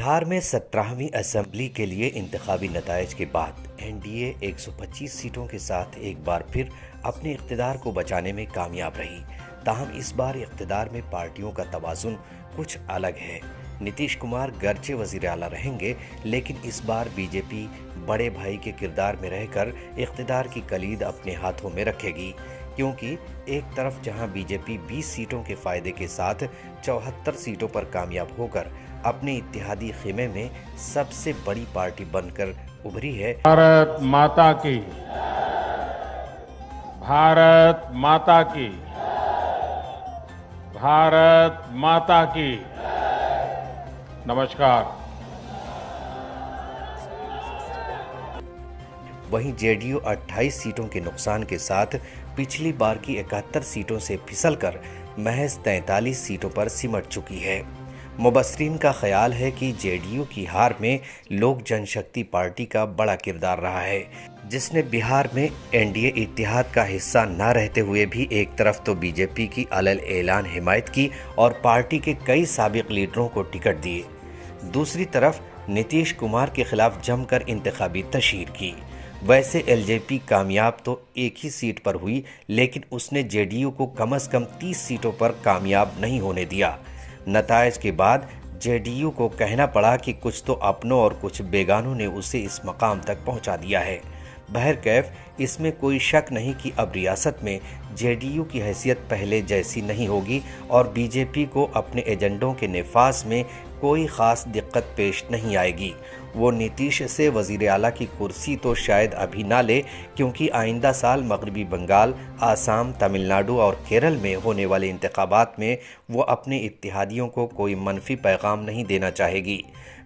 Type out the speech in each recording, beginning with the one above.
बिहार में 17वीं असेंबली के लिए इंतखाबी नतायज के बाद एनडीए 125 सीटों के साथ एक बार फिर अपने इक़्तिदार को बचाने में कामयाब रही। ताहम इस बार इक़्तिदार में पार्टियों का तवाज़ुन कुछ अलग है। नीतीश कुमार गर्चे वज़ीर आला रहेंगे, लेकिन इस बार बीजेपी बड़े भाई के किरदार में रहकर इक़्तिदार की कलीद अपने हाथों में रखेगी, क्योंकि एक तरफ जहां बीजेपी 20 सीटों के फायदे के साथ 74 सीटों पर कामयाब होकर अपने इत्तेहादी खेमे में सबसे बड़ी पार्टी बनकर उभरी है। भारत माता की, भारत माता की, भारत माता की। नमस्कार। वहीं जेडीयू 28 सीटों के नुकसान के साथ पिछली बार की 71 सीटों से फिसलकर महज 43 सीटों पर सिमट चुकी है। मुबस्सरीन का ख्याल है कि जेडीयू की हार में लोक जनशक्ति पार्टी का बड़ा किरदार रहा है, जिसने बिहार में एनडीए इत्तेहाद का हिस्सा न रहते हुए भी एक तरफ तो बीजेपी की अलल ऐलान हिमायत की और पार्टी के कई साबिक लीडरों को टिकट दिए, दूसरी तरफ नीतीश कुमार के खिलाफ जमकर इंतखाबी तशहीर की। वैसे एलजेपी कामयाब तो एक ही सीट पर हुई, लेकिन उसने जेडीयू को कम से कम 30 सीटों पर कामयाब नहीं होने दिया। नतायज के बाद जेडीयू को कहना पड़ा कि कुछ तो अपनों और कुछ बेगानों ने उसे इस मकाम तक पहुंचा दिया है। बहरकैफ इसमें कोई शक नहीं कि अब रियासत में जेडीयू की हैसियत पहले जैसी नहीं होगी और बीजेपी को अपने एजेंडों के नफाज में कोई ख़ास दिक्कत पेश नहीं आएगी। वो नीतीश से वज़ीर आला की कुर्सी तो शायद अभी ना ले, क्योंकि आइंदा साल मगरबी बंगाल, आसाम, तमिलनाडु और केरल में होने वाले इंतखाबात में वो अपने इत्तेहादियों को कोई मनफी पैगाम नहीं देना चाहेगी।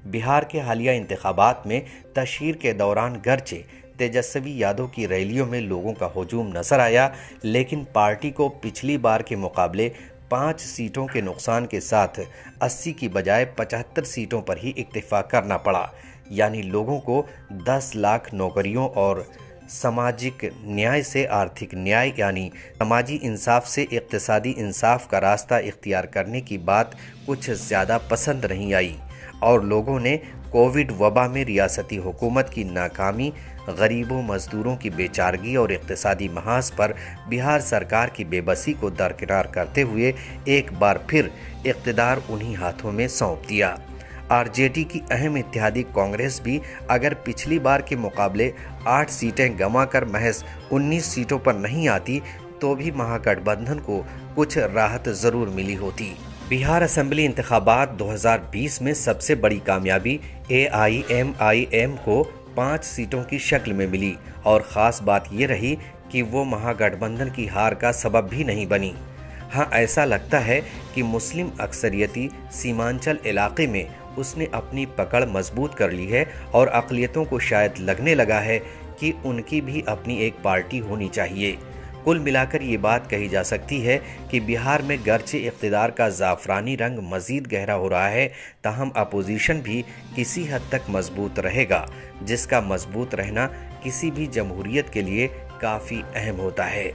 बिहार के हालिया इंतखाबात में तशहीर के दौरान गर्चे तेजस्वी यादव की रैलियों में लोगों का हुजूम नजर आया, लेकिन पार्टी को पिछली बार के मुकाबले 5 सीटों के नुकसान के साथ 80 की बजाय 75 सीटों पर ही इक्तिफा करना पड़ा। यानी लोगों को 10 लाख नौकरियों और सामाजिक न्याय से आर्थिक न्याय यानी समाजी इंसाफ से इक्तिसादी इंसाफ का रास्ता इख्तियार करने की बात कुछ ज़्यादा पसंद नहीं आई और लोगों ने कोविड वबा में रियासती हुकूमत की नाकामी, गरीबों मजदूरों की बेचारगी और इक्तिसादी महाज पर बिहार सरकार की बेबसी को दरकिनार करते हुए एक बार फिर इक़्तिदार उन्हीं हाथों में सौंप दिया। आरजेडी की अहम इत्तेहादी कांग्रेस भी अगर पिछली बार के मुकाबले 8 सीटें गंवाकर महज 19 सीटों पर नहीं आती तो भी महागठबंधन को कुछ राहत ज़रूर मिली होती। बिहार असेंबली इंतखाबात 2020 में सबसे बड़ी कामयाबी AIMIM को 5 सीटों की शक्ल में मिली और ख़ास बात ये रही कि वो महागठबंधन की हार का सबब भी नहीं बनी। हाँ, ऐसा लगता है कि मुस्लिम अक्सरियती सीमांचल इलाके में उसने अपनी पकड़ मजबूत कर ली है और अक़लियतों को शायद लगने लगा है कि उनकी भी अपनी एक पार्टी होनी चाहिए। कुल मिलाकर ये बात कही जा सकती है कि बिहार में गर्चे इक़्तिदार का ज़ाफ़रानी रंग मज़ीद गहरा हो रहा है, ताहम अपोजिशन भी किसी हद तक मजबूत रहेगा, जिसका मजबूत रहना किसी भी जमहूरियत के लिए काफ़ी अहम होता है।